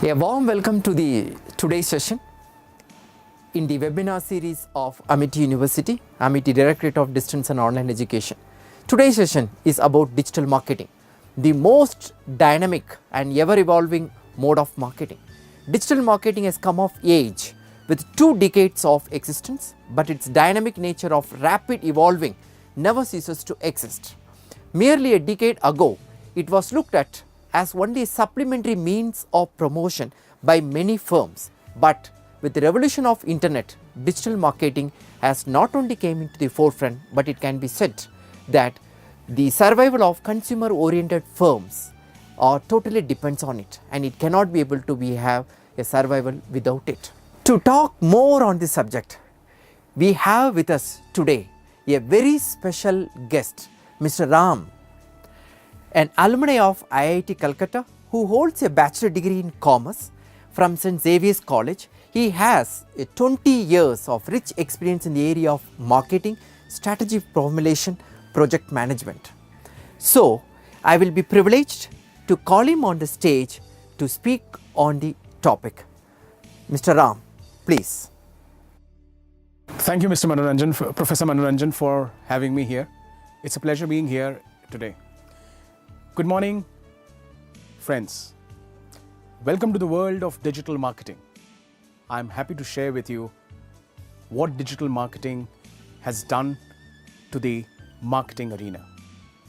A warm welcome to the today's session in the webinar series of AMITY University, AMITY Directorate of Distance and Online Education. Today's session is about digital marketing, the most dynamic and ever evolving mode of marketing. Digital marketing has come of age with 2 decades of existence, but its dynamic nature of rapid evolving never ceases to exist. Merely a decade ago, it was looked at as only a supplementary means of promotion by many firms, but with the revolution of internet, digital marketing has not only came into the forefront, but it can be said that the survival of consumer oriented firms totally depends on it, and it cannot be able to have a survival without it. To talk more on this subject, we have with us today a very special guest, Mr. Ram, an alumni of IIT Calcutta who holds a bachelor degree in commerce from St. Xavier's College. He has 20 years of rich experience in the area of marketing, strategy formulation, project management. So, I will be privileged to call him on the stage to speak on the topic. Mr. Ram, please. Thank you, Mr. Manoranjan, Professor Manoranjan, for having me here. It's a pleasure being here today. Good morning, friends. Welcome to the world of digital marketing. I'm happy to share with you what digital marketing has done to the marketing arena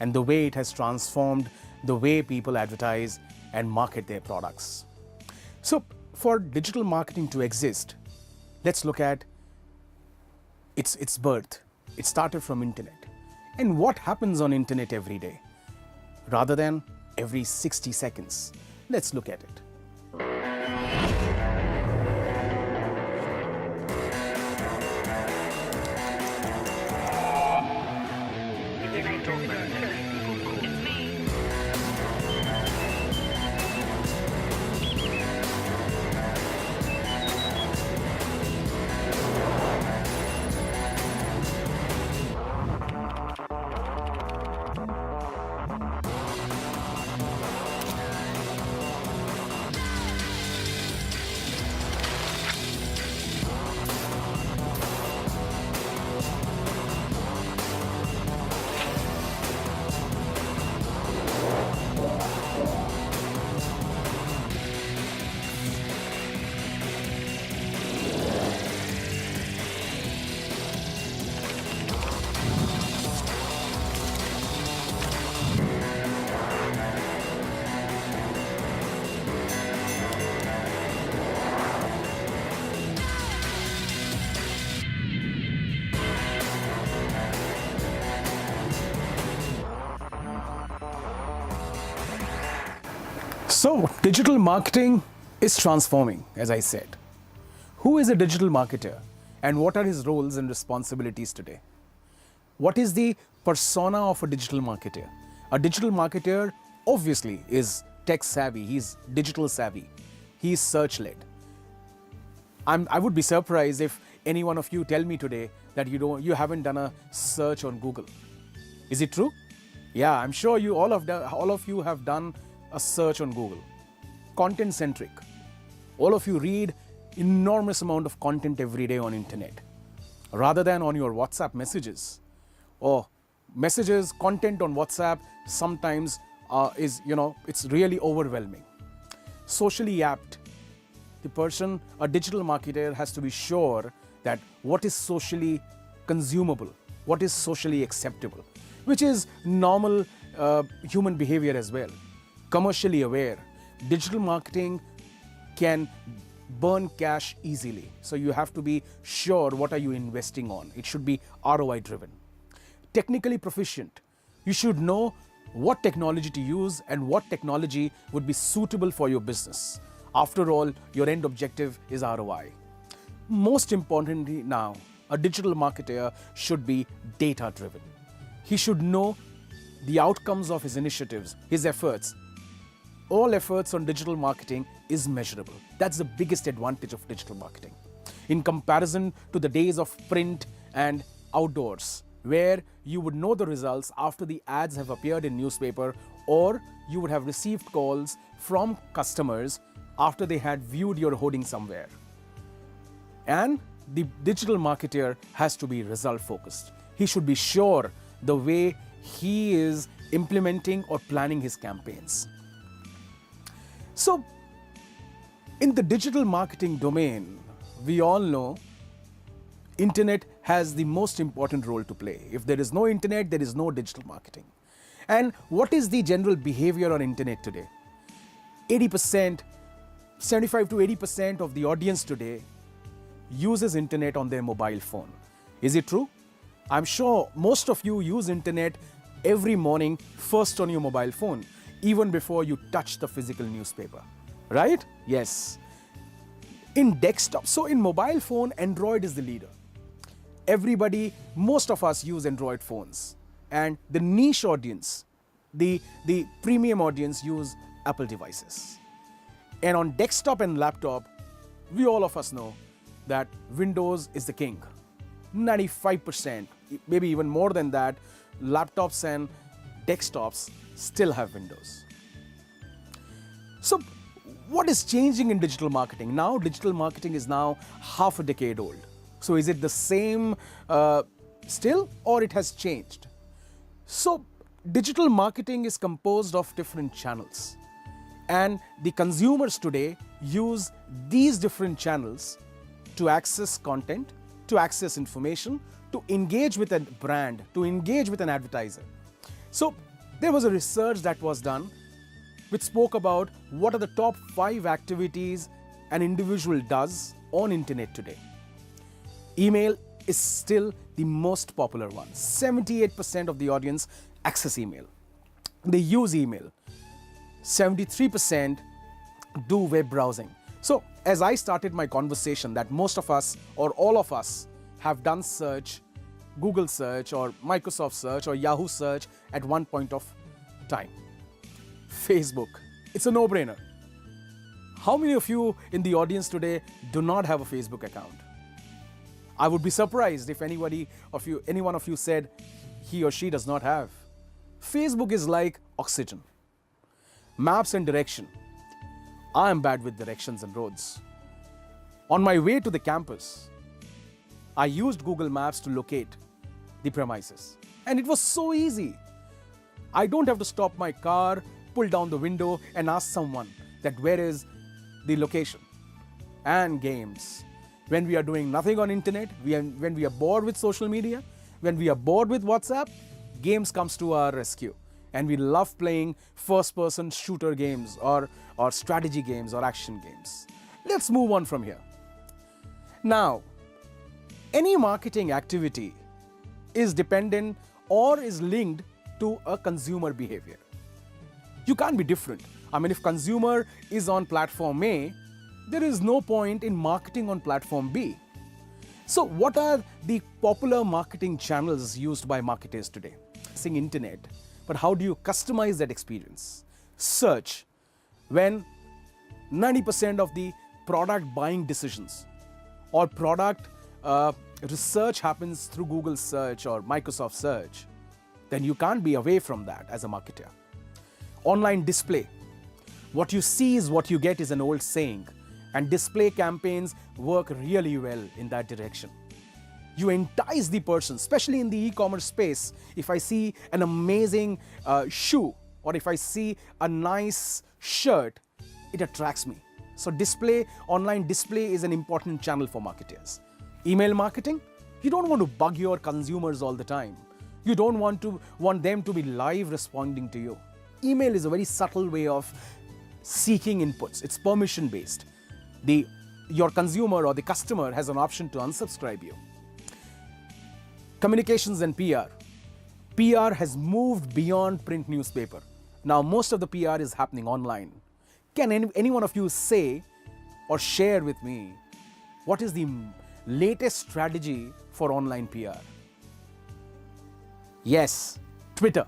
and the way it has transformed the way people advertise and market their products. So, for digital marketing to exist, let's look at its birth. It started from internet. And what happens on internet every day? Rather than every 60 seconds. Let's look at it. So, digital marketing is transforming, as I said. Who is a digital marketer and what are his roles and responsibilities today? What is the persona of a digital marketer? A digital marketer obviously is tech savvy, he's digital savvy, he's search led. I would be surprised if any one of you tell me today that you haven't done a search on Google. Is it true? Yeah, I'm sure all of you have done a search on Google. Content centric. All of you read enormous amount of content every day on internet, rather than on your WhatsApp messages. Or messages, content on WhatsApp sometimes it's really overwhelming. Socially apt. A digital marketer has to be sure that what is socially consumable, what is socially acceptable, which is normal human behavior as well. Commercially aware. Digital marketing can burn cash easily. So you have to be sure what are you investing on. It should be ROI driven. Technically proficient. You should know what technology to use and what technology would be suitable for your business. After all, your end objective is ROI. Most importantly now, a digital marketer should be data driven. He should know the outcomes of his initiatives, his efforts. All efforts on digital marketing is measurable. That's the biggest advantage of digital marketing. In comparison to the days of print and outdoors, where you would know the results after the ads have appeared in newspaper, or you would have received calls from customers after they had viewed your hoarding somewhere. And the digital marketer has to be result focused. He should be sure the way he is implementing or planning his campaigns. So, in the digital marketing domain, we all know internet has the most important role to play. If there is no internet, there is no digital marketing. And what is the general behavior on internet today? 80%, 75 to 80% of the audience today uses internet on their mobile phone. Is it true? I'm sure most of you use internet every morning first on your mobile phone, even before you touch the physical newspaper, right? Yes. In desktop, so in mobile phone, Android is the leader. Everybody, most of us use Android phones, and the niche audience, the premium audience use Apple devices. And on desktop and laptop, we all of us know that Windows is the king. 95%, maybe even more than that, laptops and desktops still have Windows. So what is changing in digital marketing? Now digital marketing is now half a decade old. So is it the same still, or it has changed? So digital marketing is composed of different channels, and the consumers today use these different channels to access content, to access information, to engage with a brand, to engage with an advertiser. So there was a research that was done which spoke about what are the top 5 activities an individual does on internet today. Email is still the most popular one. 78% of the audience access email. They use email. 73% do web browsing. So as I started my conversation that most of us or all of us have done search, Google search or Microsoft search or Yahoo search at one point of time. Facebook, it's a no-brainer. How many of you in the audience today do not have a Facebook account? I would be surprised if any one of you said he or she does not have. Facebook is like oxygen. Maps and direction. I am bad with directions and roads. On my way to the campus, I used Google Maps to locate the premises. And it was so easy. I don't have to stop my car, pull down the window and ask someone that where is the location. And games. When we are doing nothing on internet, when we are bored with social media, when we are bored with WhatsApp, games comes to our rescue. And we love playing first-person shooter games or strategy games or action games. Let's move on from here. Now, any marketing activity is dependent or is linked to a consumer behavior. You can't be different. I mean, if consumer is on platform A, there is no point in marketing on platform B. So what are the popular marketing channels used by marketers today? Saying internet, but how do you customize that experience? Search, when 90% of the product buying decisions or product research happens through Google search or Microsoft search, then you can't be away from that as a marketer. Online display. What you see is what you get is an old saying, and display campaigns work really well in that direction. You entice the person, especially in the e-commerce space. If I see an amazing shoe or if I see a nice shirt, it attracts me. So display, online display is an important channel for marketers. Email marketing, you don't want to bug your consumers all the time. You don't want them to be live responding to you. Email is a very subtle way of seeking inputs. It's permission based. Your consumer or the customer has an option to unsubscribe you. Communications and PR. PR has moved beyond print newspaper. Now most of the PR is happening online. Can any one of you say or share with me what is the latest strategy for online PR? Yes, Twitter.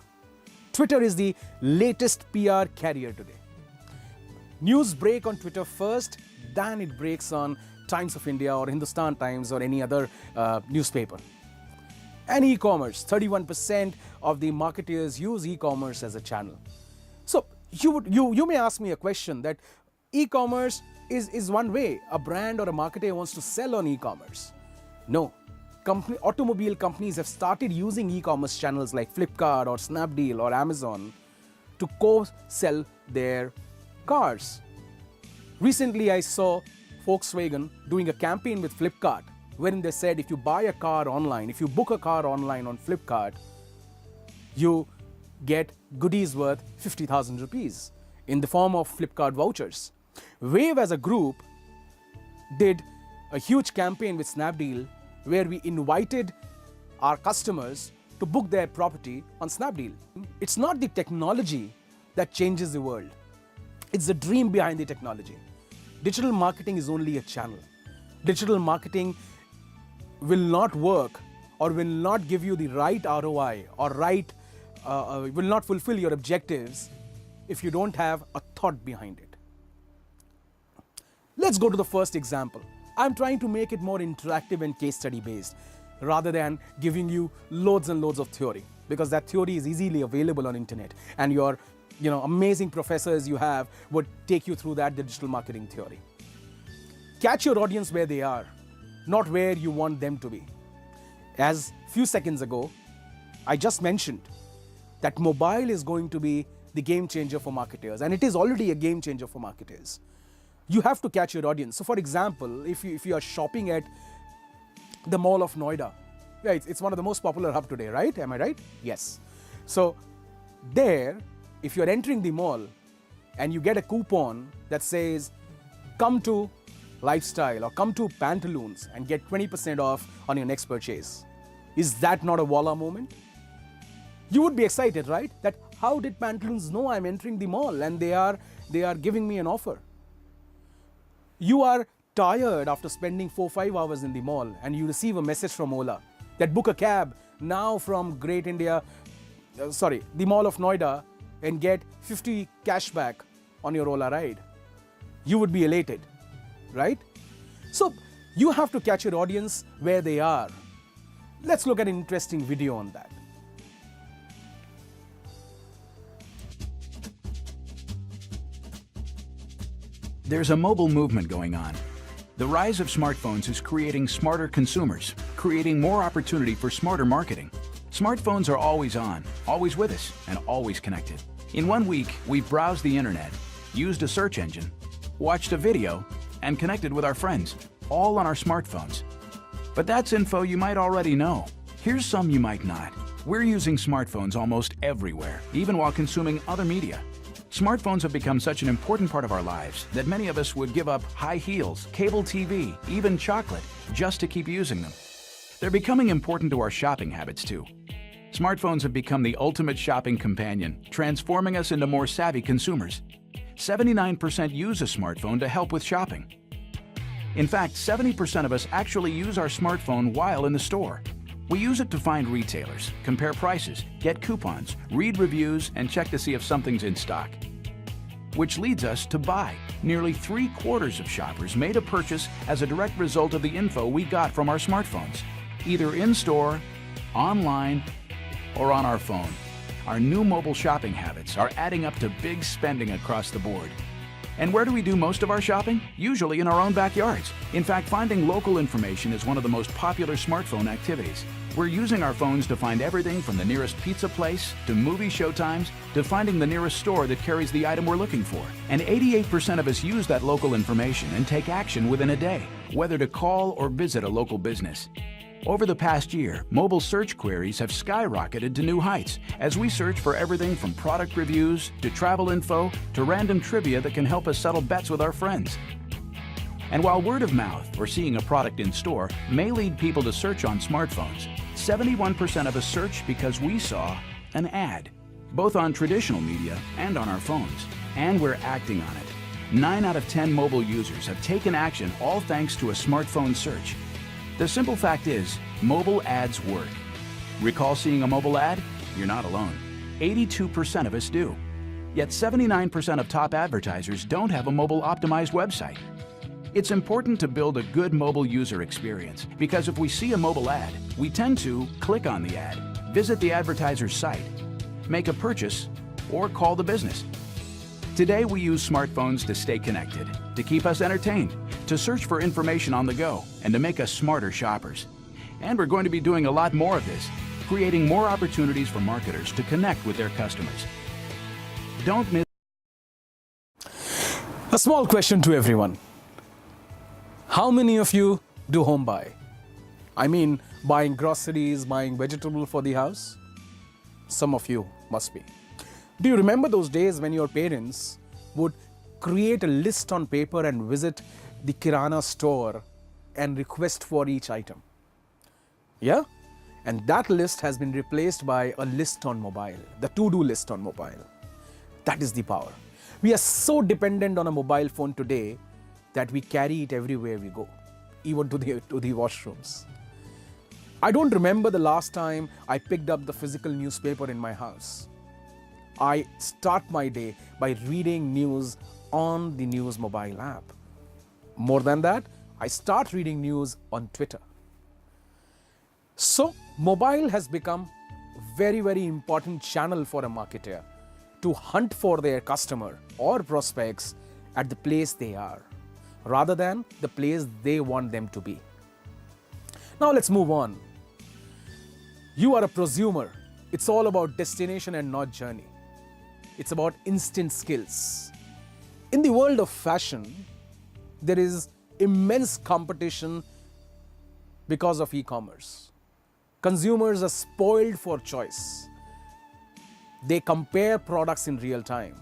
Twitter is the latest PR carrier today. News break on Twitter first, then it breaks on Times of India or Hindustan Times or any other newspaper. And e-commerce, 31% of the marketers use e-commerce as a channel. So you may ask me a question that E-commerce is one way a brand or a marketer wants to sell on e-commerce. No. Automobile companies have started using e-commerce channels like Flipkart or Snapdeal or Amazon to co-sell their cars. Recently, I saw Volkswagen doing a campaign with Flipkart wherein they said if you buy a car online, if you book a car online on Flipkart, you get goodies worth 50,000 rupees in the form of Flipkart vouchers. Wave as a group did a huge campaign with Snapdeal where we invited our customers to book their property on Snapdeal. It's not the technology that changes the world. It's the dream behind the technology. Digital marketing is only a channel. Digital marketing will not work or will not give you the right ROI or will not fulfill your objectives if you don't have a thought behind it. Let's go to the first example. I'm trying to make it more interactive and case study based rather than giving you loads and loads of theory, because that theory is easily available on internet and your amazing professors you have would take you through that digital marketing theory. Catch your audience where they are, not where you want them to be. As few seconds ago, I just mentioned that mobile is going to be the game changer for marketers, and it is already a game changer for marketers. You have to catch your audience. So for example, if you are shopping at the Mall of Noida, yeah, it's one of the most popular hub today, right? Am I right? Yes. So there, if you're entering the mall and you get a coupon that says, come to Lifestyle or come to Pantaloons and get 20% off on your next purchase, is that not a voila moment? You would be excited, right? That how did Pantaloons know I'm entering the mall and they are giving me an offer? You are tired after spending 4-5 hours in the mall and you receive a message from Ola that book a cab now from the Mall of Noida and get 50 cashback on your Ola ride. You would be elated, right? So you have to catch your audience where they are. Let's look at an interesting video on that. There's a mobile movement going on. The rise of smartphones is creating smarter consumers, creating more opportunity for smarter marketing. Smartphones are always on, always with us, and always connected. In 1 week, we've browsed the internet, used a search engine, watched a video, and connected with our friends, all on our smartphones. But that's info you might already know. Here's some you might not. We're using smartphones almost everywhere, even while consuming other media. Smartphones have become such an important part of our lives that many of us would give up high heels, cable TV, even chocolate, just to keep using them. They're becoming important to our shopping habits too. Smartphones have become the ultimate shopping companion, transforming us into more savvy consumers. 79% use a smartphone to help with shopping. In fact, 70% of us actually use our smartphone while in the store. We use it to find retailers, compare prices, get coupons, read reviews, and check to see if something's in stock. Which leads us to buy. Nearly 3/4 of shoppers made a purchase as a direct result of the info we got from our smartphones, either in-store, online, or on our phone. Our new mobile shopping habits are adding up to big spending across the board. And where do we do most of our shopping? Usually in our own backyards. In fact, finding local information is one of the most popular smartphone activities. We're using our phones to find everything from the nearest pizza place, to movie showtimes, to finding the nearest store that carries the item we're looking for. And 88% of us use that local information and take action within a day, whether to call or visit a local business. Over the past year, mobile search queries have skyrocketed to new heights as we search for everything from product reviews to travel info to random trivia that can help us settle bets with our friends. And while word of mouth or seeing a product in store may lead people to search on smartphones, 71% of us search because we saw an ad, both on traditional media and on our phones, and we're acting on it. 9 out of 10 mobile users have taken action, all thanks to a smartphone search. The simple fact is, mobile ads work. Recall seeing a mobile ad? You're not alone. 82% of us do. Yet 79% of top advertisers don't have a mobile-optimized website. It's important to build a good mobile user experience because if we see a mobile ad, we tend to click on the ad, visit the advertiser's site, make a purchase, or call the business. Today, we use smartphones to stay connected, to keep us entertained, to search for information on the go, and to make us smarter shoppers. And we're going to be doing a lot more of this, creating more opportunities for marketers to connect with their customers. Don't miss. A small question to everyone. How many of you do home buy? I mean, buying groceries, buying vegetables for the house? Some of you must be. Do you remember those days when your parents would create a list on paper and visit the Kirana store and request for each item? Yeah? And that list has been replaced by a list on mobile, the to-do list on mobile. That is the power. We are so dependent on a mobile phone today that we carry it everywhere we go, even to the washrooms. I don't remember the last time I picked up the physical newspaper in my house. I start my day by reading news on the News mobile app. More than that, I start reading news on Twitter. So, mobile has become very, very important channel for a marketer to hunt for their customer or prospects at the place they are, rather than the place they want them to be. Now let's move on. You are a prosumer. It's all about destination and not journey. It's about instant skills. In the world of fashion, there is immense competition because of e-commerce. Consumers are spoiled for choice. They compare products in real time.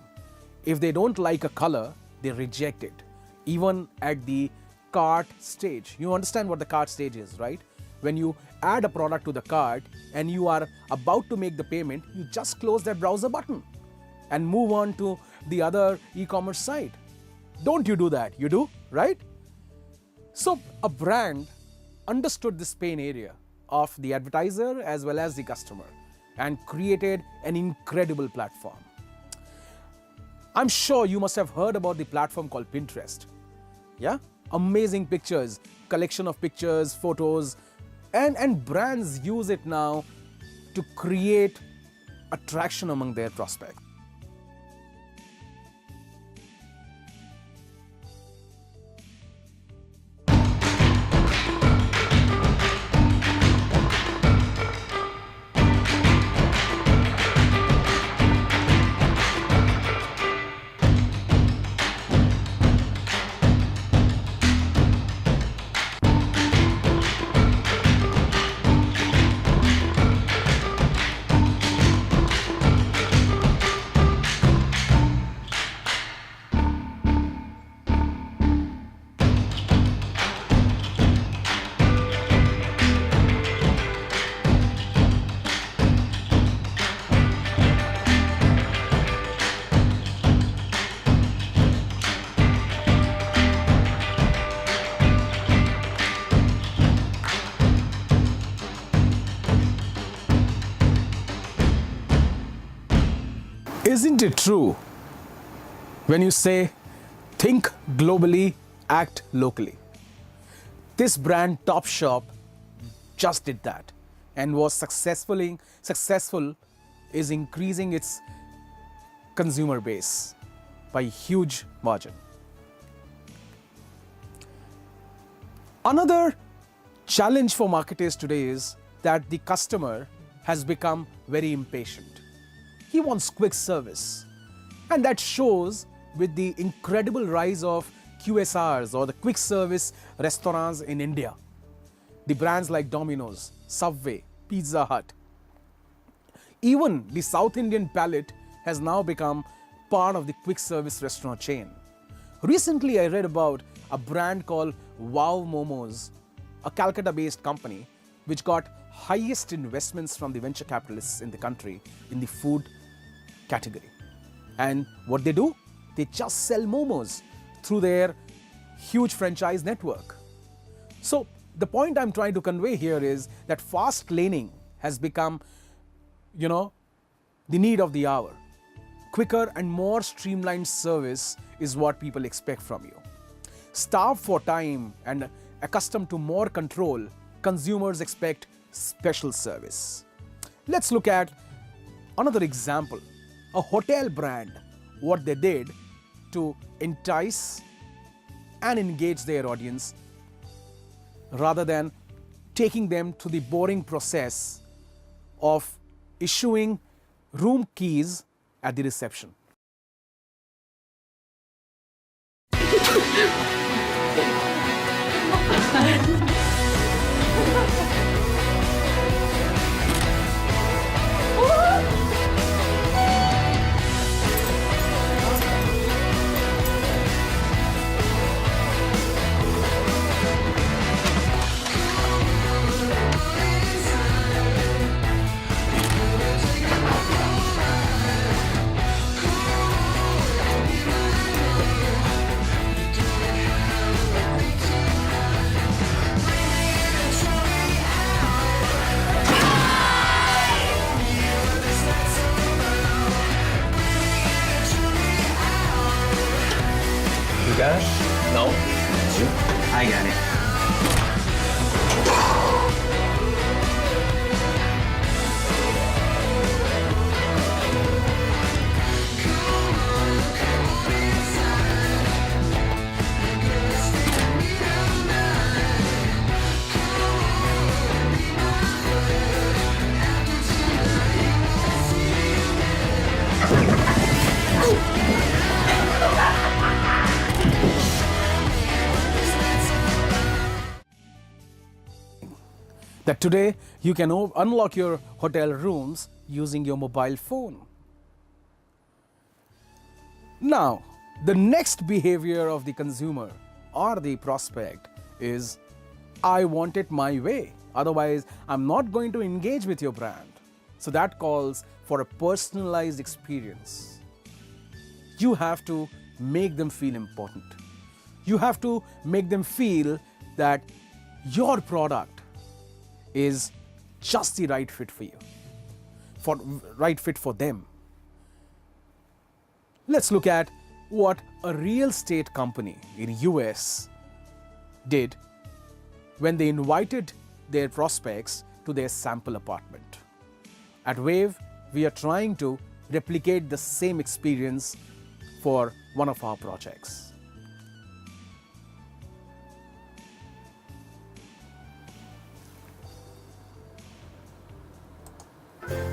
If they don't like a color, they reject it, even at the cart stage. You understand what the cart stage is, right? When you add a product to the cart and you are about to make the payment, you just close that browser button and move on to the other e-commerce site. Don't you do that? You do, right? So a brand understood this pain area of the advertiser as well as the customer and created an incredible platform. I'm sure you must have heard about the platform called Pinterest. Yeah? Amazing pictures, collection of pictures, photos, and brands use it now to create attraction among their prospects. Isn't it true when you say, think globally, act locally? This brand Topshop just did that and was successful is increasing its consumer base by a huge margin. Another challenge for marketers today is that the customer has become very impatient. He wants quick service, and that shows with the incredible rise of QSRs or the quick service restaurants in India. The brands like Domino's, Subway, Pizza Hut. Even the South Indian palate has now become part of the quick service restaurant chain. Recently, I read about a brand called Wow Momos, a Calcutta-based company which got highest investments from the venture capitalists in the country in the food category. And what they do? They just sell momos through their huge franchise network. So the point I'm trying to convey here is that fast laning has become, the need of the hour. Quicker and more streamlined service is what people expect from you. Starved for time and accustomed to more control, consumers expect special service. Let's look at another example. A hotel brand, what they did, to entice and engage their audience rather than taking them to the boring process of issuing room keys at the reception. got it? No. I got it. That today you can unlock your hotel rooms using your mobile phone. Now, the next behavior of the consumer or the prospect is, I want it my way, otherwise I'm not going to engage with your brand. So that calls for a personalized experience. You have to make them feel important. You have to make them feel that your product is just the right fit for you, right fit for them. Let's look at what a real estate company in US did when they invited their prospects to their sample apartment. At Wave, we are trying to replicate the same experience for one of our projects.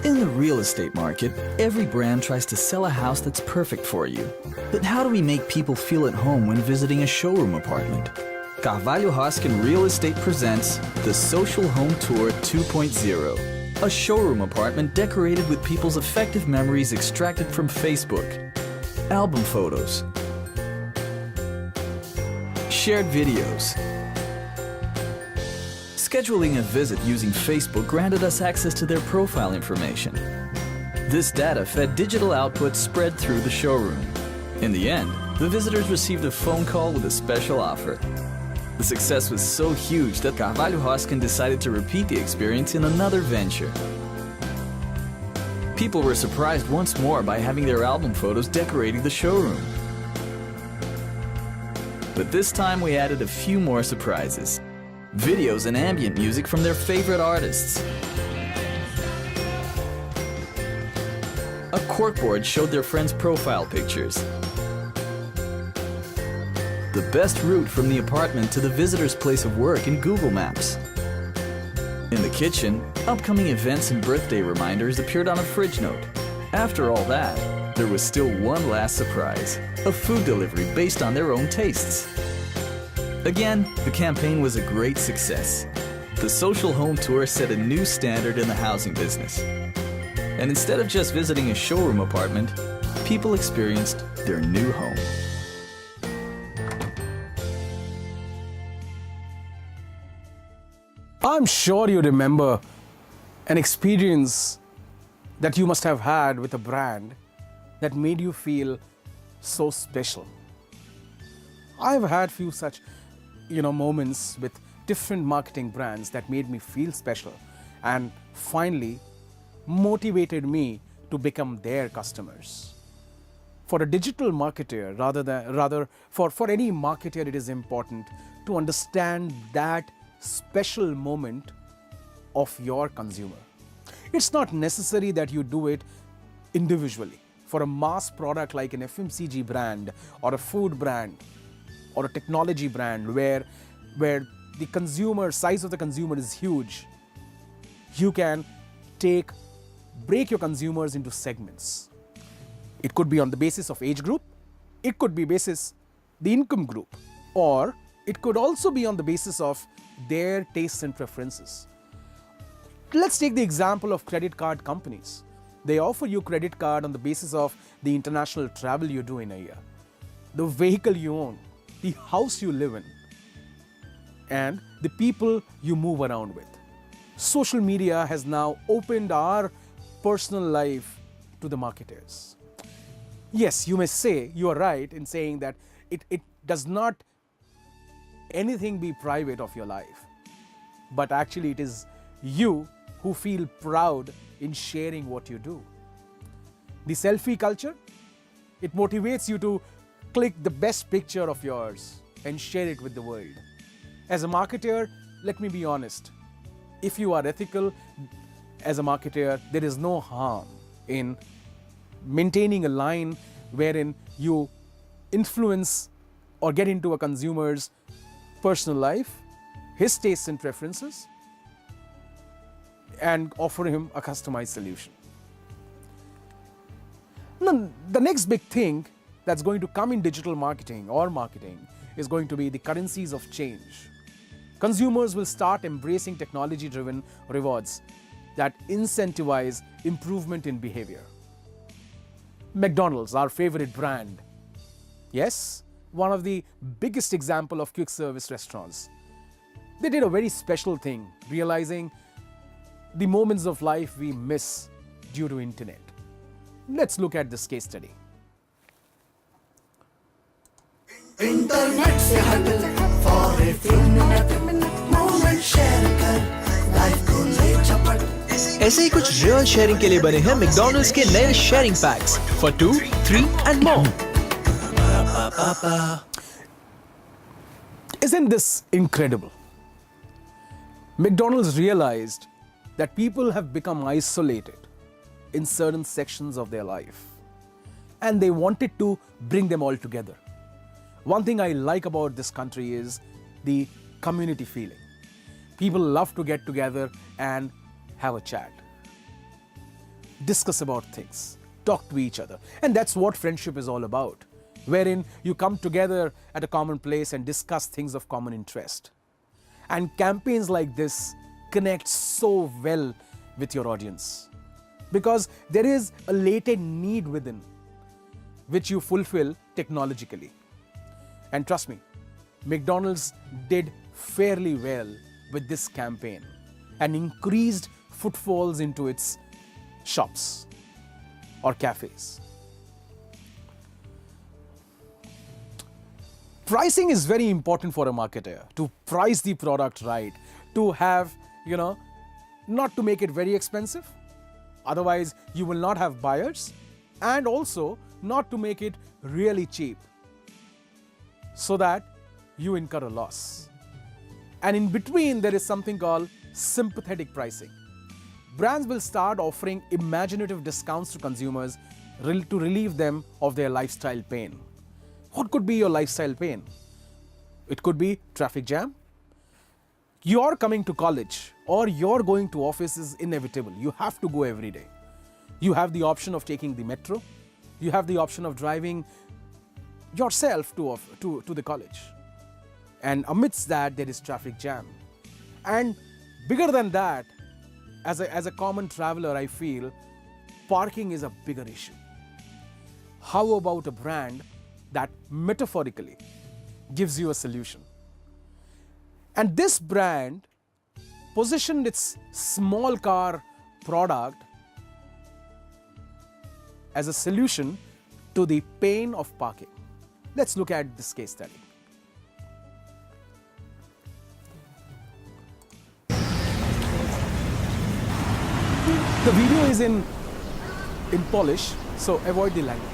In the real estate market, every brand tries to sell a house that's perfect for you. But how do we make people feel at home when visiting a showroom apartment? Carvalho Hoskin Real Estate presents the Social Home Tour 2.0, a showroom apartment decorated with people's effective memories extracted from Facebook, album photos, shared videos. Scheduling a visit using Facebook granted us access to their profile information. This data fed digital output spread through the showroom. In the end, the visitors received a phone call with a special offer. The success was so huge that Carvalho Hoskin decided to repeat the experience in another venture. People were surprised once more by having their album photos decorating the showroom. But this time we added a few more surprises. Videos and ambient music from their favorite artists. A corkboard showed their friends' profile pictures. The best route from the apartment to the visitor's place of work in Google Maps. In the kitchen, upcoming events and birthday reminders appeared on a fridge note. After all that, there was still one last surprise, a food delivery based on their own tastes. Again, the campaign was a great success. The Social Home Tour set a new standard in the housing business. And instead of just visiting a showroom apartment, people experienced their new home. I'm sure you remember an experience that you must have had with a brand that made you feel so special. I've had few such moments with different marketing brands that made me feel special and finally motivated me to become their customers. For a digital marketer, rather for any marketer, it is important to understand that special moment of your consumer. It's not necessary that you do it individually. for a mass product like an FMCG brand or a food brand or a technology brand where the consumer size of the consumer is huge, you can break your consumers into segments. It could be on the basis of age group, it could be basis the income group, or it could also be on the basis of their tastes and preferences. Let's take the example of credit card companies. They offer you credit card on the basis of the international travel you do in a year, the vehicle you own, the house you live in, and the people you move around with. Social media has now opened our personal life to the marketers. Yes, you may say, you are right in saying that it does not anything be private of your life, but actually it is you who feel proud in sharing what you do. The selfie culture, it motivates you to click the best picture of yours and share it with the world. As a marketer, let me be honest, if you are ethical as a marketer, there is no harm in maintaining a line wherein you influence or get into a consumer's personal life, his tastes and preferences, and offer him a customized solution. Now, the next big thing that's going to come in digital marketing or marketing is going to be the currencies of change. Consumers will start embracing technology-driven rewards that incentivize improvement in behavior. McDonald's, our favorite brand. Yes, one of the biggest example of quick service restaurants. They did a very special thing, realizing the moments of life we miss due to internet. Let's look at this case study. Internet से हट for a few minute moment share कर life को ले झपट। ऐसे ही कुछ real sharing के लिए बने हैं मैकडॉनल्ड्स के नए sharing PACS for 2, 3 and more. Isn't this incredible? McDonald's realized that people have become isolated in certain sections of their life, and they wanted to bring them all together. One thing I like about this country is the community feeling. People love to get together and have a chat, discuss about things, talk to each other. And that's what friendship is all about, wherein you come together at a common place and discuss things of common interest. And campaigns like this connect so well with your audience because there is a latent need within which you fulfill technologically. And trust me, McDonald's did fairly well with this campaign and increased footfalls into its shops or cafes. Pricing is very important for a marketer, to price the product right, to have, not to make it very expensive. Otherwise, you will not have buyers, and also not to make it really cheap so that you incur a loss. And in between, there is something called sympathetic pricing. Brands will start offering imaginative discounts to consumers to relieve them of their lifestyle pain. What could be your lifestyle pain? It could be traffic jam. You're coming to college or you're going to office is inevitable. You have to go every day. You have the option of taking the metro. You have the option of driving yourself to the college. And amidst that, there is traffic jam. And bigger than that, as a common traveler, I feel parking is a bigger issue. How about a brand that metaphorically gives you a solution? And this brand positioned its small car product as a solution to the pain of parking. Let's look at this case study. The video is in Polish, so avoid the language.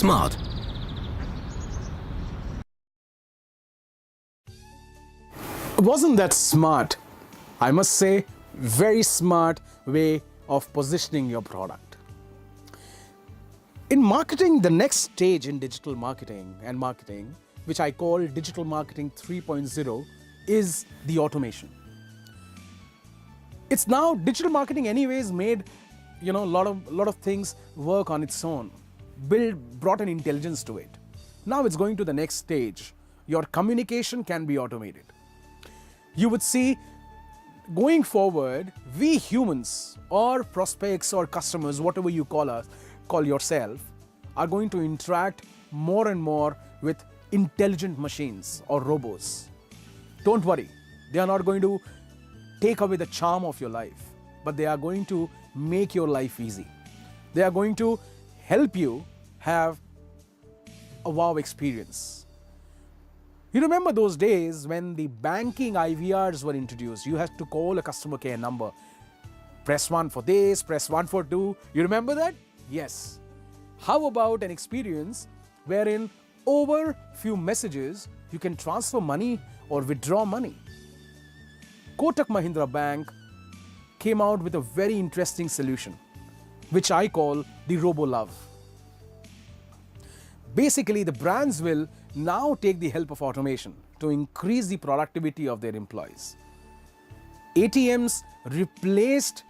Smart. Wasn't that smart? I must say, very smart way of positioning your product. In marketing, the next stage in digital marketing, which I call digital marketing 3.0, is the automation. It's now digital marketing anyways made a lot of things work on its own, brought an intelligence to it. Now it's going to the next stage. Your communication can be automated. You would see, going forward, we humans or prospects or customers, whatever you call yourself, are going to interact more and more with intelligent machines or robots. Don't worry, they are not going to take away the charm of your life, but they are going to make your life easy. They are going to help you have a wow experience. You remember those days when the banking IVRs were introduced? You had to call a customer care number. Press 1 for this, press 1 for 2. You remember that? Yes. How about an experience wherein over few messages you can transfer money or withdraw money? Kotak Mahindra Bank came out with a very interesting solution, which I call the RoboLove. Basically, the brands will now take the help of automation to increase the productivity of their employees. ATMs replaced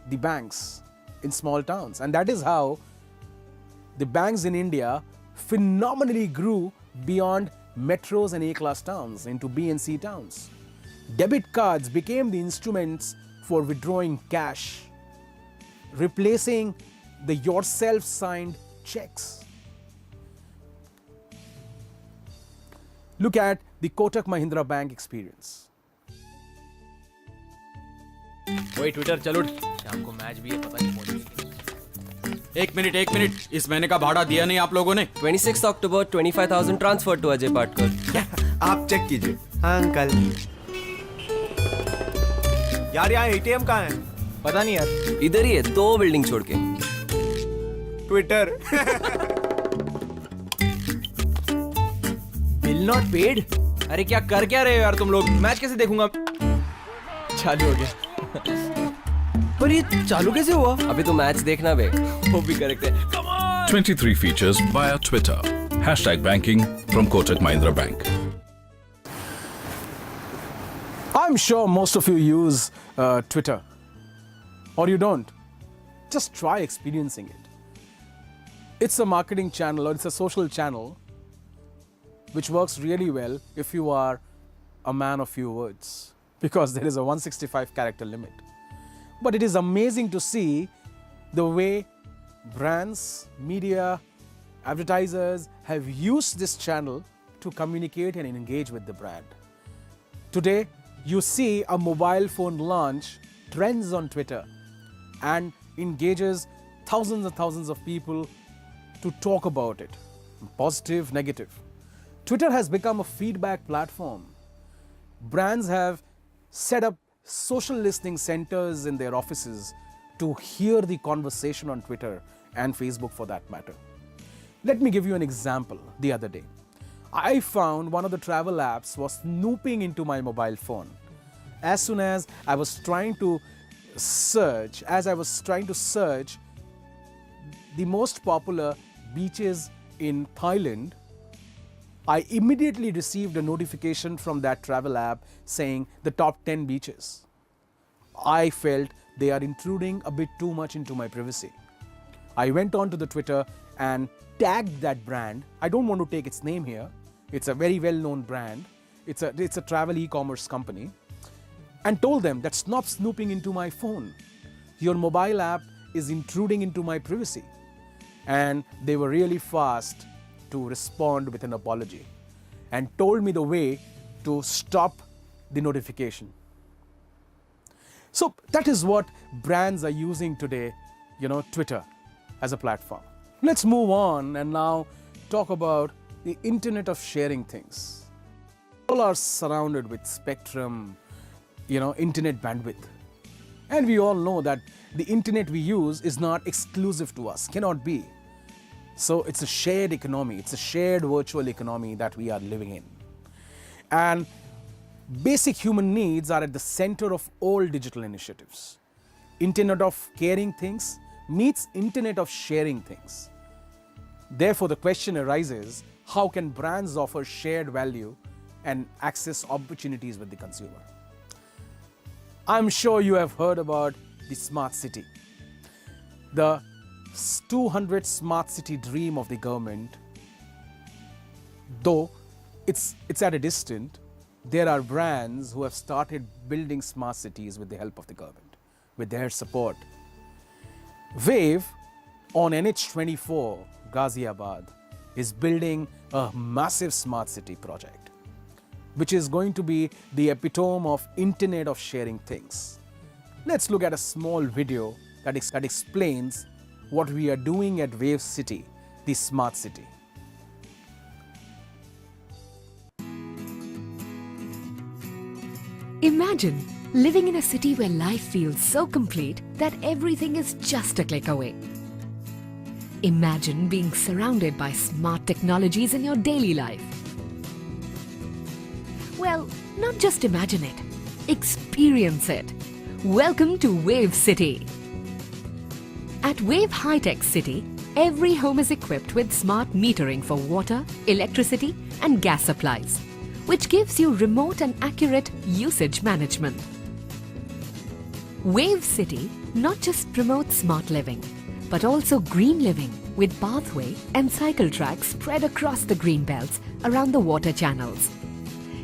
the banks in small towns, and that is how the banks in India phenomenally grew beyond metros and A-class towns into B and C towns. Debit cards became the instruments for withdrawing cash, replacing the yourself signed checks. Look at the Kotak Mahindra Bank experience. ओए Twitter चल उठ, शाम को match भी है, पता नहीं पहुंचेंगे। एक मिनट, इस महीने का भाड़ा दिया नहीं आप लोगों ने? 26 अक्टूबर 25,000 ट्रांसफर टू अजय पाटकर। आप चेक कीजिए। हाँ अंकल। यार यहाँ एटीएम कहाँ है? पता नहीं यार, इधर ही है, 2 बिल्डिंग छोड़ के। ट्विटर। Bill not paid? अरे क्या कर क्या रहे हो यार तुम लोग? मैच कैसे देखूंगा? चालू हो गया। पर ये चालू कैसे हुआ? अभी तो मैच देखना बे, वो भी करेक्ट है। 23 features via Twitter. #banking from Kotak Mahindra Bank. I'm sure most of you use Twitter, or you don't. Just try experiencing it. It's a marketing channel, or it's a social channel which works really well if you are a man of few words, because there is a 165 character limit. But it is amazing to see the way brands, media, advertisers have used this channel to communicate and engage with the brand. Today, you see a mobile phone launch trends on Twitter and engages thousands and thousands of people to talk about it, positive, negative. Twitter has become a feedback platform. Brands have set up social listening centers in their offices to hear the conversation on Twitter and Facebook for that matter. Let me give you an example. The other day, I found one of the travel apps was snooping into my mobile phone. As soon as I was trying to search, the most popular beaches in Thailand, I immediately received a notification from that travel app saying the top 10 beaches. I felt they are intruding a bit too much into my privacy. I went on to the Twitter and tagged that brand. I don't want to take its name here. It's a very well-known brand. It's a travel e-commerce company. And told them that stop snooping into my phone. Your mobile app is intruding into my privacy. And they were really fast to respond with an apology and told me the way to stop the notification. So that is what brands are using today, Twitter as a platform. Let's move on and now talk about the Internet of sharing things. All are surrounded with spectrum, internet bandwidth. And we all know that the internet we use is not exclusive to us, cannot be. So it's a shared economy, it's a shared virtual economy that we are living in. And basic human needs are at the center of all digital initiatives. Internet of caring things meets Internet of sharing things. Therefore, the question arises, how can brands offer shared value and access opportunities with the consumer? I'm sure you have heard about the smart city. The 200 smart city dream of the government, though it's at a distance, there are brands who have started building smart cities with the help of the government, with their support. Wave on NH24, Ghaziabad, is building a massive smart city project, which is going to be the epitome of Internet of sharing things. Let's look at a small video that explains what we are doing at Wave City, the smart city. Imagine living in a city where life feels so complete that everything is just a click away. Imagine being surrounded by smart technologies in your daily life. Well, not just imagine it, experience it. Welcome to Wave City. At Wave High-Tech City, every home is equipped with smart metering for water, electricity and gas supplies, which gives you remote and accurate usage management. Wave City not just promotes smart living, but also green living with pathway and cycle tracks spread across the green belts around the water channels.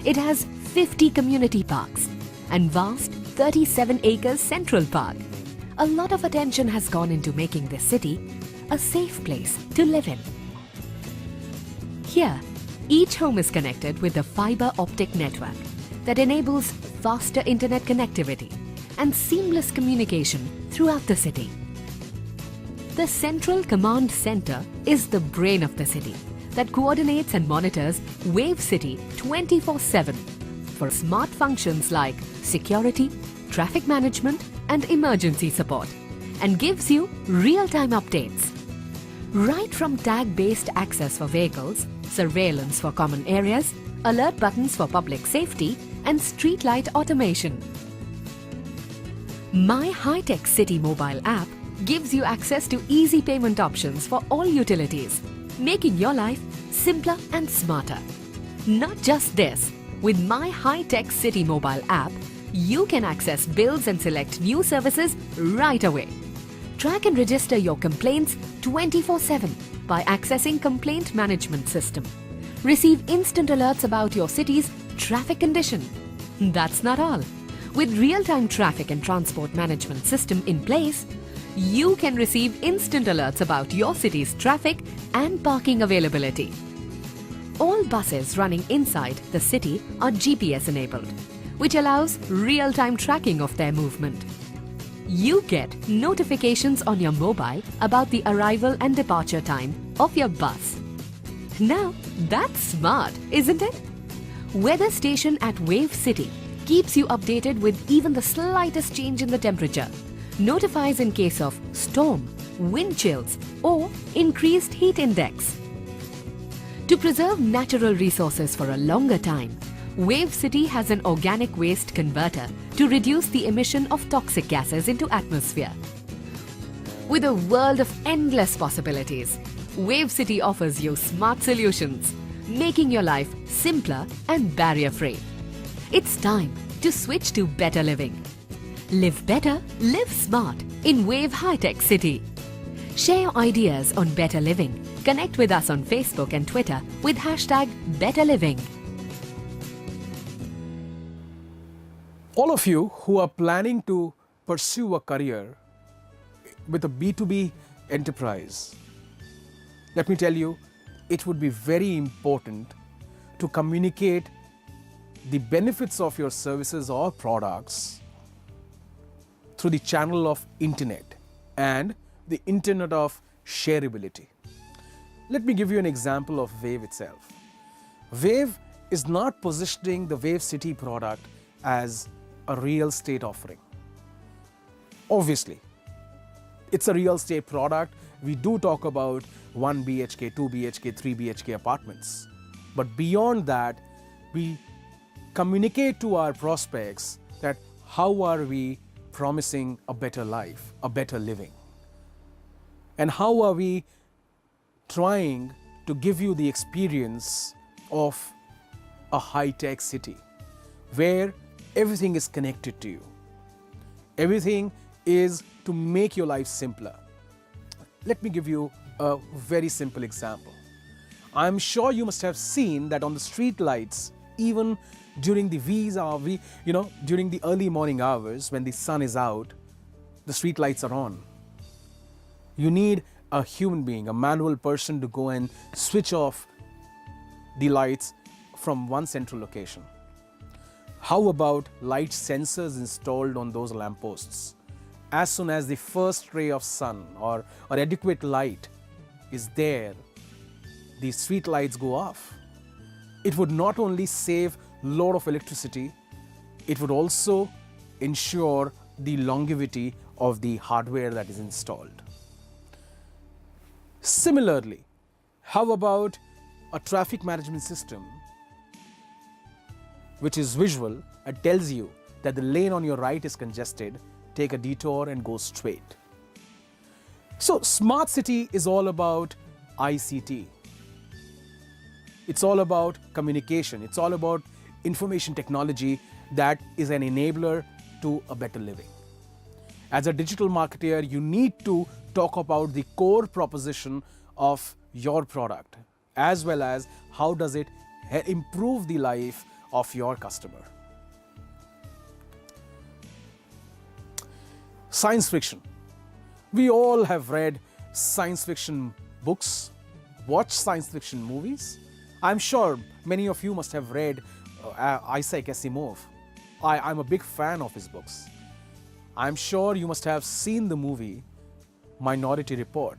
It has 50 community parks and vast 37-acre Central Park. A lot of attention has gone into making this city a safe place to live in. Here, each home is connected with a fiber optic network that enables faster internet connectivity and seamless communication throughout the city. The Central Command Center is the brain of the city that coordinates and monitors Wave City 24/7 for smart functions like security, traffic management and emergency support, and gives you real-time updates. Right from tag-based access for vehicles, surveillance for common areas, alert buttons for public safety and street light automation. My High-Tech City mobile app gives you access to easy payment options for all utilities, making your life simpler and smarter. Not just this, with My High-Tech City mobile app, you can access bills and select new services right away. Track and register your complaints 24/7 by accessing Complaint Management System. Receive instant alerts about your city's traffic condition. That's not all. With real-time traffic and transport management system in place, you can receive instant alerts about your city's traffic and parking availability. All buses running inside the city are GPS enabled, which allows real-time tracking of their movement. You get notifications on your mobile about the arrival and departure time of your bus. Now, that's smart, isn't it? Weather station at Wave City keeps you updated with even the slightest change in the temperature, notifies in case of storm, wind chills or increased heat index, To preserve natural resources for a longer time, Wave City has an organic waste converter to reduce the emission of toxic gases into atmosphere. With a world of endless possibilities, Wave City offers you smart solutions, making your life simpler and barrier-free. It's time to switch to better living. Live better, live smart in Wave High Tech City. Share your ideas on better living. Connect with us on Facebook and Twitter with #BetterLiving. All of you who are planning to pursue a career with a B2B enterprise, let me tell you, it would be very important to communicate the benefits of your services or products through the channel of internet and the internet of shareability. Let me give you an example of Wave itself. Wave is not positioning the Wave City product as a real estate offering. Obviously, it's a real estate product. We do talk about 1 BHK, 2 BHK, 3 BHK apartments. But beyond that, we communicate to our prospects that how are we promising a better life, a better living? And how are we trying to give you the experience of a high-tech city where everything is connected to you. Everything is to make your life simpler. Let me give you a very simple example. I'm sure you must have seen that on the street lights, even during the during the early morning hours when the sun is out, the street lights are on. You need a human being, a manual person to go and switch off the lights from one central location. How about light sensors installed on those lampposts? As soon as the first ray of sun or adequate light is there, the street lights go off. It would not only save a lot of electricity, it would also ensure the longevity of the hardware that is installed. Similarly, how about a traffic management system which is visual and tells you that the lane on your right is congested, take a detour and go straight. So smart city is all about ICT. It's all about communication. It's all about information technology that is an enabler to a better living. As a digital marketer, you need to talk about the core proposition of your product as well as how does it improve the life of your customer. Science fiction. We all have read science fiction books, watched science fiction movies. I'm sure many of you must have read Isaac Asimov. I'm a big fan of his books. I'm sure you must have seen the movie Minority Report.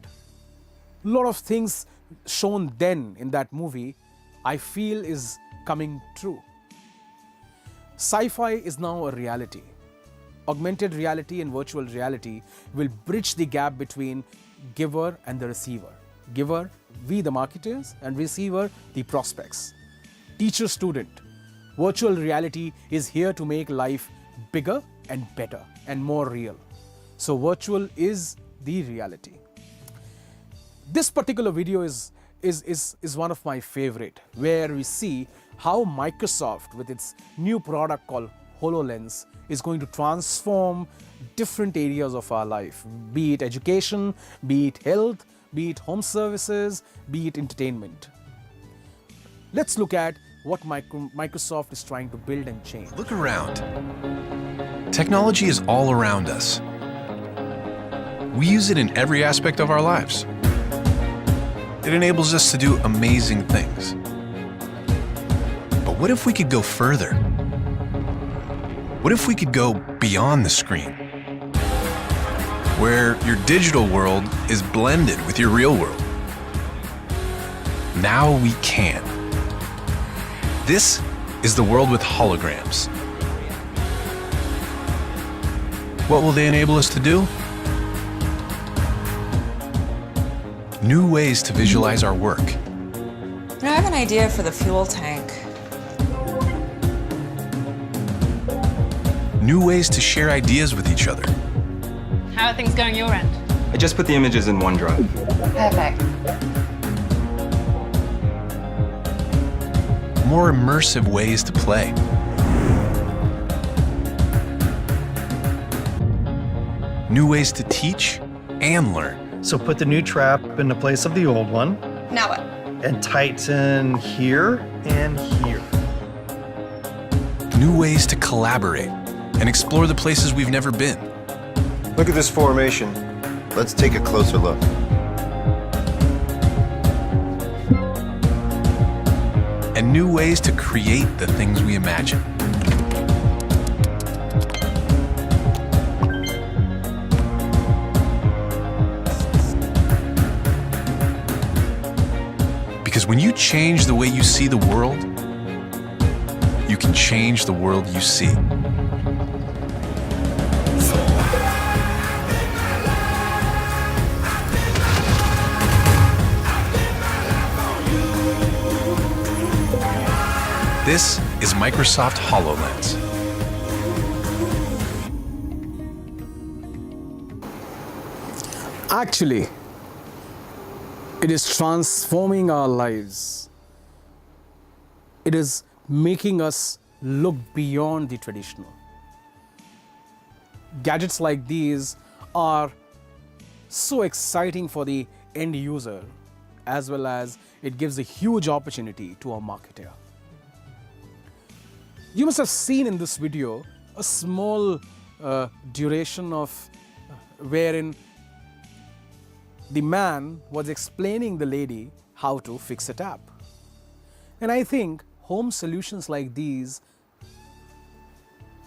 A lot of things shown then in that movie, I feel is coming true. Sci-fi is now a reality. Augmented reality and virtual reality will bridge the gap between giver and the receiver. Giver, we the marketers, and receiver, the prospects. Teacher, student. Virtual reality is here to make life bigger and better and more real. So virtual is the reality. This particular video is one of my favorite, where we see how Microsoft with its new product called HoloLens is going to transform different areas of our life, be it education, be it health, be it home services, be it entertainment. Let's look at what Microsoft is trying to build and change. Look around. Technology is all around us. We use it in every aspect of our lives. It enables us to do amazing things. But what if we could go further? What if we could go beyond the screen? Where your digital world is blended with your real world. Now we can. This is the world with holograms. What will they enable us to do? New ways to visualize our work. I have an idea for the fuel tank. New ways to share ideas with each other. How are things going your end? I just put the images in OneDrive. Perfect. More immersive ways to play. New ways to teach and learn. So put the new trap in the place of the old one. Now what? And tighten here and here. New ways to collaborate and explore the places we've never been. Look at this formation. Let's take a closer look. And new ways to create the things we imagine. Because when you change the way you see the world, you can change the world you see. This is Microsoft HoloLens. Actually, it is transforming our lives. It is making us look beyond the traditional. Gadgets like these are so exciting for the end user, as well as it gives a huge opportunity to a marketer. You must have seen in this video a small duration of wherein the man was explaining the lady how to fix a tap. And I think home solutions like these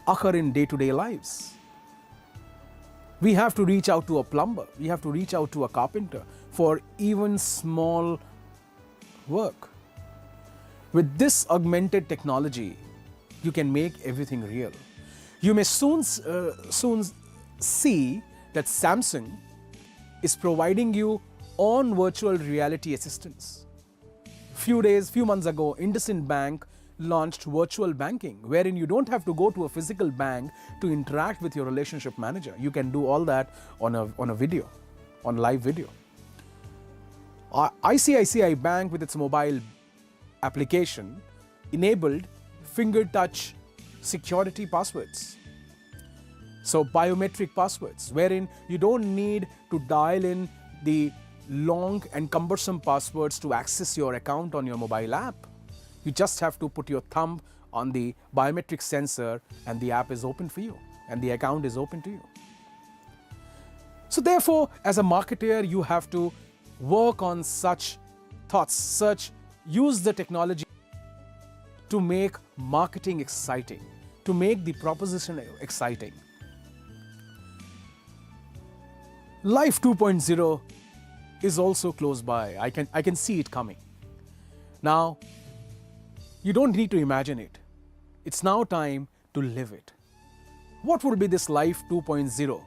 occur in day-to-day lives. We have to reach out to a plumber, we have to reach out to a carpenter for even small work. With this augmented technology, you can make everything real. You may soon see that Samsung is providing you on virtual reality assistance. Few months ago, IndusInd Bank launched virtual banking, wherein you don't have to go to a physical bank to interact with your relationship manager. You can do all that on a video, on live video. ICICI Bank with its mobile application enabled finger touch security passwords. So biometric passwords, wherein you don't need to dial in the long and cumbersome passwords to access your account on your mobile app. You just have to put your thumb on the biometric sensor and the app is open for you and the account is open to you. So therefore, as a marketer, you have to work on such thoughts, use the technology to make marketing exciting, to make the proposition exciting. Life 2.0 is also close by. I can see it coming. Now, you don't need to imagine it. It's now time to live it. What will be this Life 2.0?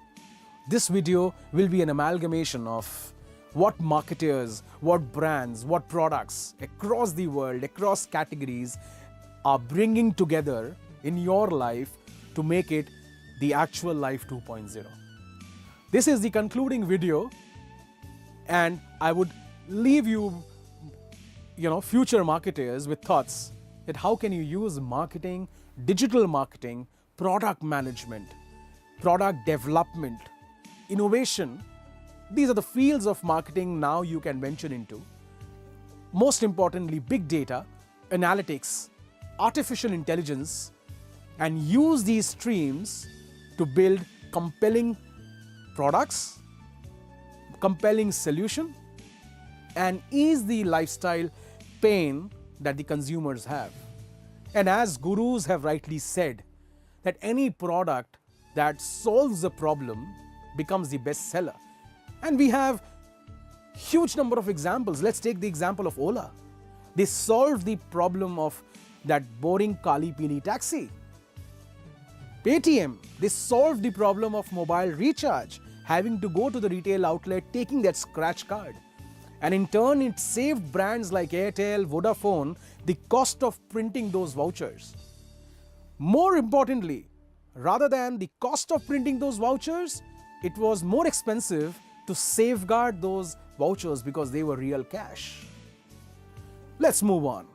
This video will be an amalgamation of what marketers, what brands, what products across the world, across categories are bringing together in your life to make it the actual Life 2.0. This is the concluding video, and I would leave you, future marketers with thoughts that how can you use marketing, digital marketing, product management, product development, innovation. These are the fields of marketing now you can venture into. Most importantly, big data, analytics, artificial intelligence, and use these streams to build compelling products, compelling solution, and ease the lifestyle pain that the consumers have. And as gurus have rightly said, that any product that solves a problem becomes the best seller. And we have huge number of examples. Let's take the example of Ola. They solved the problem of that boring Kali Pili taxi. Paytm, they solved the problem of mobile recharge, having to go to the retail outlet, taking that scratch card. And in turn, it saved brands like Airtel, Vodafone the cost of printing those vouchers. More importantly, rather than the cost of printing those vouchers, it was more expensive to safeguard those vouchers because they were real cash. Let's move on.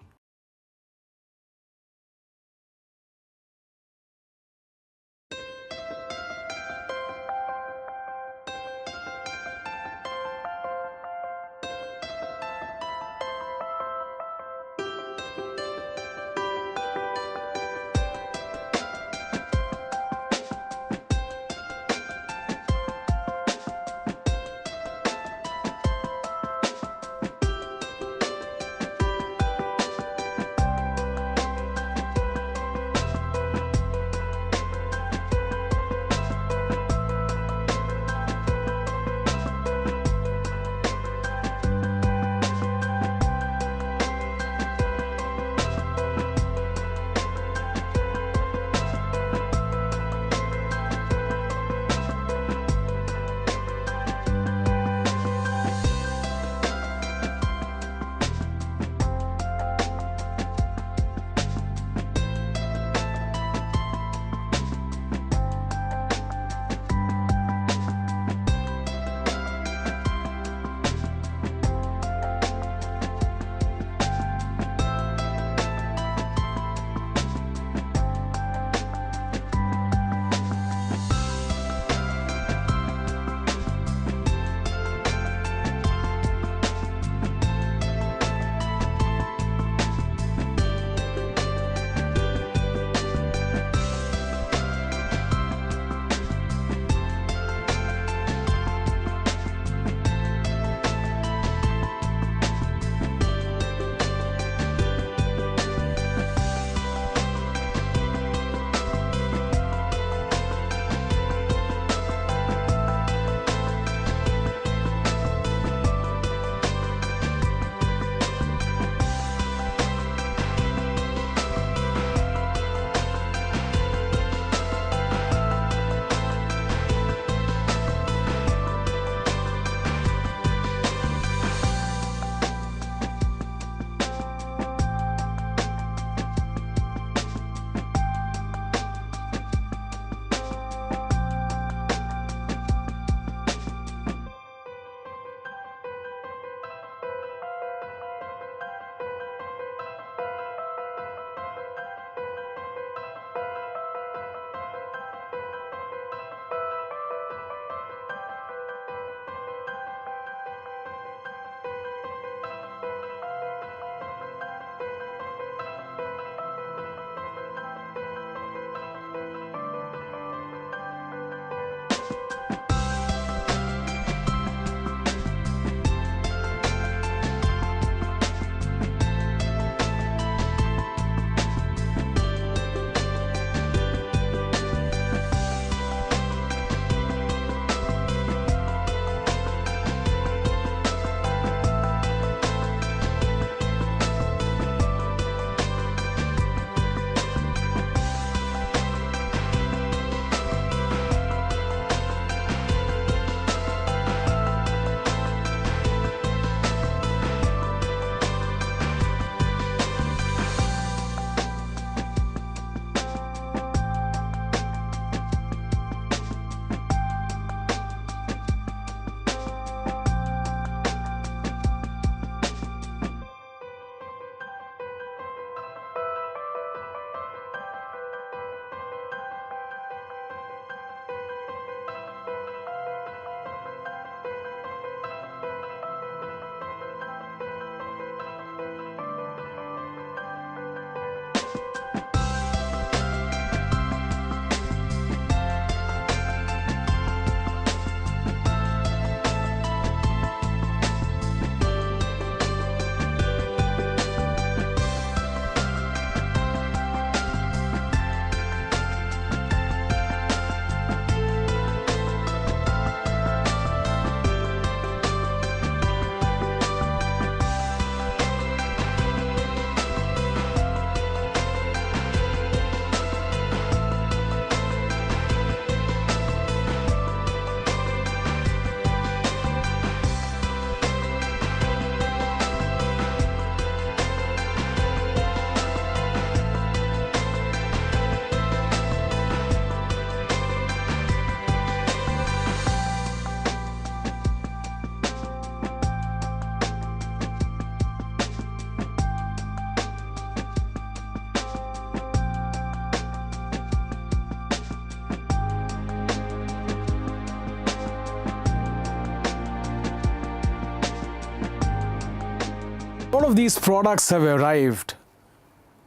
All of these products have arrived,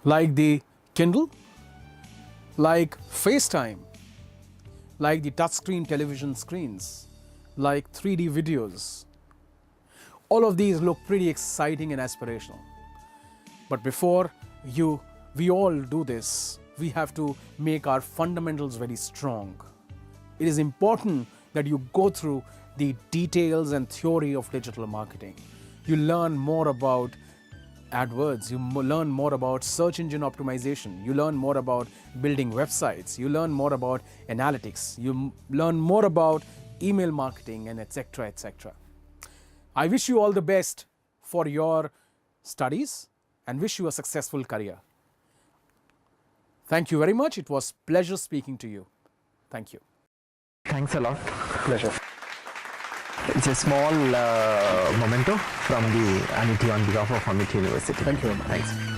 like the Kindle, like FaceTime, like the touchscreen television screens, like 3D videos. All of these look pretty exciting and aspirational. But before we all do this, we have to make our fundamentals very strong. It is important that you go through the details and theory of digital marketing. You learn more about AdWords, you learn more about search engine optimization, you learn more about building websites, you learn more about analytics, you learn more about email marketing, and etc. etc. I wish you all the best for your studies and wish you a successful career. Thank you very much. It was a pleasure speaking to you. Thank you. Thanks a lot. Pleasure. It's a small memento from the AMITY on behalf of AMITY University. Thank you very much. Thanks.